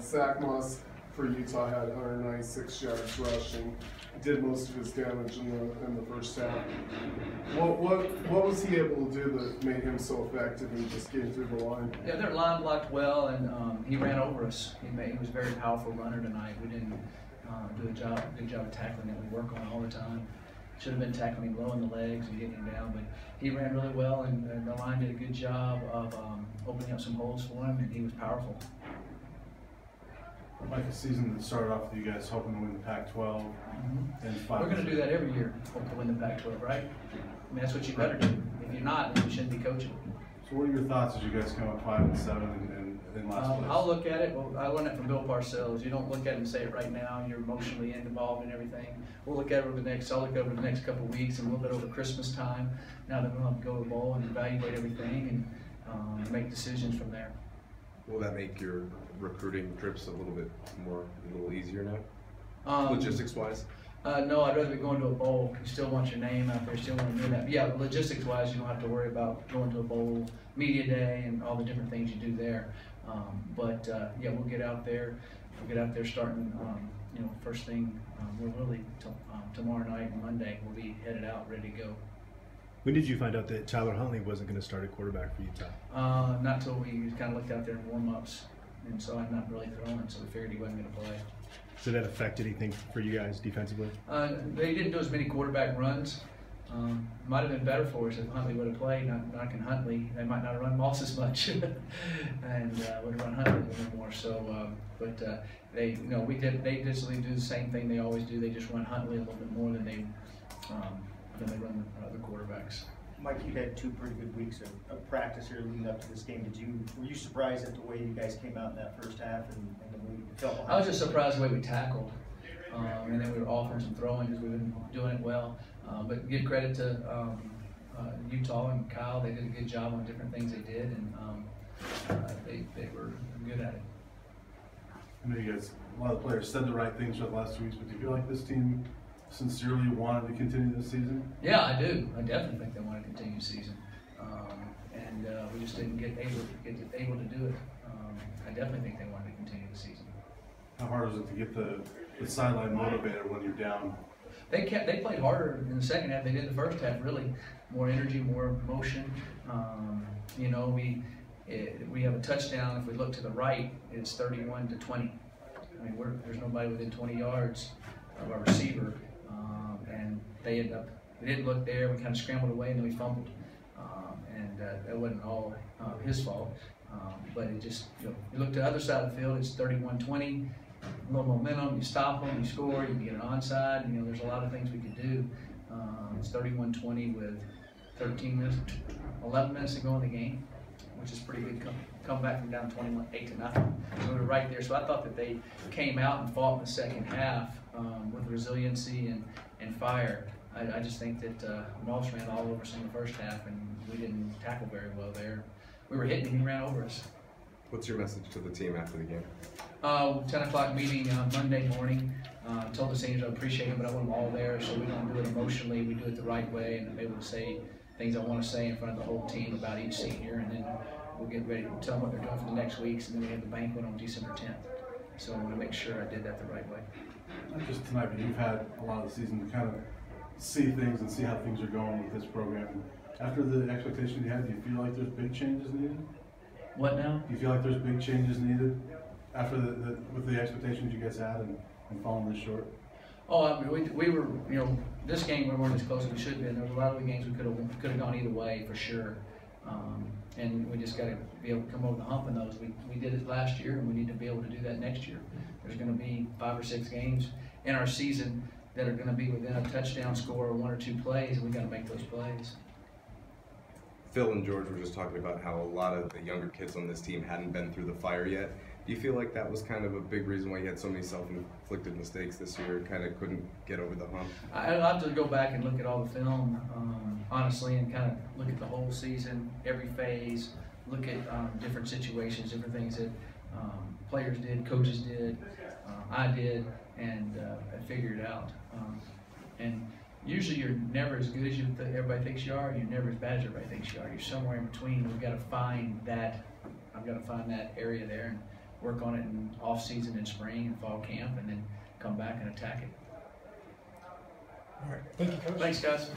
Zach Moss for Utah had 196 yards rushing. Did most of his damage in the first half. What was he able to do that made him so effective in just getting through the line? Yeah, their line blocked well, and he ran over us. He was a very powerful runner tonight. We didn't do a good job of tackling that we work on all the time. Should have been tackling him low in the legs and getting him down, but he ran really well, and the line did a good job of opening up some holes for him, and he was powerful. Like a season that started off with you guys hoping to win the Pac-12 and 5. We're going to do that every year, hope to win the Pac-12, right? I mean, that's what you better do. If you're not, then you shouldn't be coaching. So what are your thoughts as you guys come up 5 and 7 and in last place? I'll look at it. Well, I learned it from Bill Parcells. You don't look at it and say it right now. You're emotionally involved in everything. We'll look at it over the next. I'll look over the next couple of weeks and a little bit over Christmas time. Now that we'll have to go to the bowl and evaluate everything and make decisions from there. Will that make your recruiting trips a little easier now, logistics-wise? No, I'd rather be going to a bowl. You still want your name out there, still want to do that. But yeah, logistics-wise, you don't have to worry about going to a bowl, media day, and all the different things you do there. Yeah, we'll get out there. We'll get out there starting, first thing. We're really tomorrow night and Monday. We'll be headed out, ready to go. When did you find out that Tyler Huntley wasn't going to start at quarterback for Utah? Not till we kind of looked out there in warm-ups, and so I'm not really throwing, so we figured he wasn't going to play. So that affect anything for you guys defensively? They didn't do as many quarterback runs. Might have been better for us if Huntley would have played. Not knocking Huntley, they might not have run Moss as much, and would have run Huntley a little more. So, they basically do the same thing they always do. They just run Huntley a little bit more than they run the other quarterbacks. Mike, you had 2 pretty good weeks of practice here leading up to this game. Were you surprised at the way you guys came out in that first half and the way you felt behind? I was just surprised the way we tackled, and then we were offering some throwing because we've been doing it well. But give credit to Utah and Kyle. They did a good job on different things they did, and they were good at it. I know you guys, a lot of the players said the right things for the last 2 weeks, but do you feel like this team sincerely wanted to continue this season? Yeah, I do. I definitely think they want to continue the season, and we just didn't get able to do it. I definitely think they wanted to continue the season. How hard is it to get the sideline motivated when you're down? They played harder in the second half. They did the first half. Really, more energy, more motion. We have a touchdown. If we look to the right, it's 31-20. I mean, there's nobody within 20 yards of our receiver. And they didn't look there. We kind of scrambled away, and then we fumbled. That wasn't all his fault. But it just, you look to the other side of the field, it's 31-20. A little momentum, you stop them, you score, you can get an onside. There's a lot of things we could do. It's 31-20 with 11 minutes to go in the game, which is pretty good. Come back from down 8-0. So we were right there. So I thought that they came out and fought in the second half with resiliency and fire. I just think that Moss ran all over us in the first half, and we didn't tackle very well there. We were hitting him, he ran over us. What's your message to the team after the game? 10 o'clock meeting Monday morning. Told the seniors I appreciate them, but I want them all there, so we don't do it emotionally. We do it the right way, and I'm able to say things I want to say in front of the whole team about each senior, and then we'll get ready to tell them what they're doing for the next weeks, and then we have the banquet on December 10th. So I want to make sure I did that the right way. Not just tonight, but you've had a lot of the season to kind of see things and see how things are going with this program. After the expectation you had, do you feel like there's big changes needed? What now? Do you feel like there's big changes needed after with the expectations you guys had and falling this short? Oh, I mean, we were, this game we weren't as close as we should have been. There was a lot of the games we could have gone either way for sure. And we just got to be able to come over the hump in those. We did it last year, and we need to be able to do that next year. There's going to be 5 or 6 games in our season that are going to be within a touchdown score or 1 or 2 plays, and we got to make those plays. Phil and George were just talking about how a lot of the younger kids on this team hadn't been through the fire yet. Do you feel like that was kind of a big reason why you had so many self-inflicted mistakes this year, kind of couldn't get over the hump? I'll have to go back and look at all the film, honestly, and kind of look at the whole season, every phase, look at different situations, different things that players did, coaches did, I did, and I figured it out. And usually you're never as good as everybody thinks you are, and you're never as bad as everybody thinks you are. You're somewhere in between. We've got to find that. I've got to find that area there, work on it in off season and spring and fall camp, and then come back and attack it. All right. Thank you, Coach. Thanks, guys.